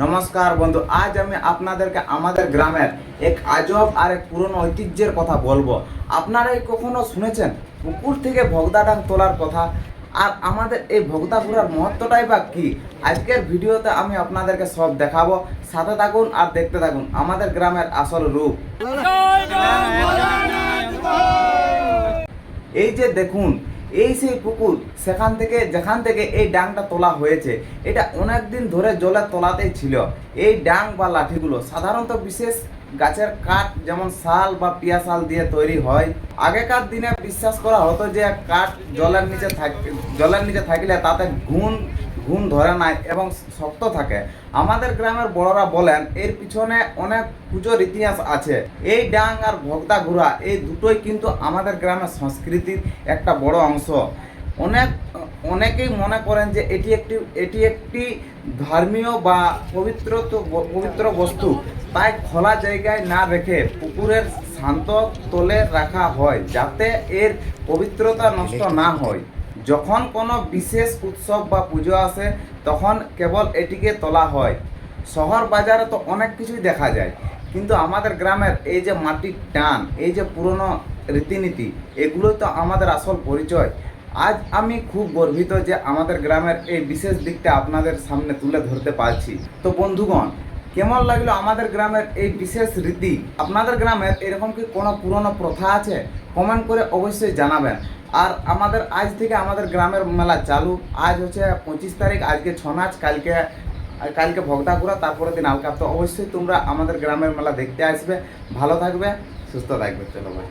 নমস্কার বন্ধু, আজ আমি আপনাদেরকে আমাদের গ্রামের এক আজব আর এক পুরনো ঐতিহ্যের কথা বলবো। আপনারা এই কখনো শুনেছেন পুকুর থেকে ভগদা ডাং তোলার কথা? আর আমাদের এই ভগদা ঘোরার মহত্বটাই বা কি, আজকের ভিডিওতে আমি আপনাদেরকে সব দেখাবো। সাথে থাকুন আর দেখতে থাকুন আমাদের গ্রামের আসল রূপ। এই যে দেখুন, এই সেই পুকুর, যেখান থেকে এই ডাংটা তোলা হয়েছে, এটা অনেক দিন ধরে জলের তলাতেই ছিল। এই ডাং বা লাঠিগুলো সাধারণত বিশেষ গাছের কাঠ, যেমন শাল বা পিয়া শাল দিয়ে তৈরি হয়। আগেকার দিনে বিশ্বাস করা হতো যে কাঠ জলের নিচে থাকলে তাতে ঘুণ ধরে না এবং শক্ত থাকে। আমাদের গ্রামের বড়রা বলেন এর পিছনে অনেক পুজোর ইতিহাস আছে। এই ডাং আর ভগদা ঘোরা, এই দুটোই কিন্তু আমাদের গ্রামের সংস্কৃতির একটা বড় অংশ। অনেকেই মনে করেন যে এটি একটি ধর্মীয় বা পবিত্র বস্তু, তাই খোলা জায়গায় না রেখে পুকুরের শান্ত তলে রাখা হয়, যাতে এর পবিত্রতা নষ্ট না হয়। যখন কোনো বিশেষ উৎসব বা পুজো আসে তখন কেবল এটিকে তোলা হয়। শহর বাজারে তো অনেক কিছুই দেখা যায়, কিন্তু আমাদের গ্রামের এই যে মাটির টান, এই যে পুরনো রীতিনীতি, এগুলোই তো আমাদের আসল পরিচয়। আজ আমি খুব গর্বিত যে আমাদের গ্রামের এই বিশেষ দিকটা আপনাদের সামনে তুলে ধরতে পারছি। তো বন্ধুগণ, কেমন লাগলো আমাদের গ্রামের এই বিশেষ রীতি? আপনাদের গ্রামের এরকম কি কোনো পুরনো প্রথা আছে? কমেন্ট করে অবশ্যই জানাবেন। আর আজ থেকে আমাদের গ্রামের মেলা চালু। আজ হচ্ছে 25 তারিখ, আজকে ছৌ নাচ, কালকে ভগদাঘোরা, তারপরের দিন আলকা। তো অবশ্যই তোমরা আমাদের গ্রামের মেলা দেখতে আসবে। ভালো থাকবে, সুস্থ থাকবে। চলো ভাই।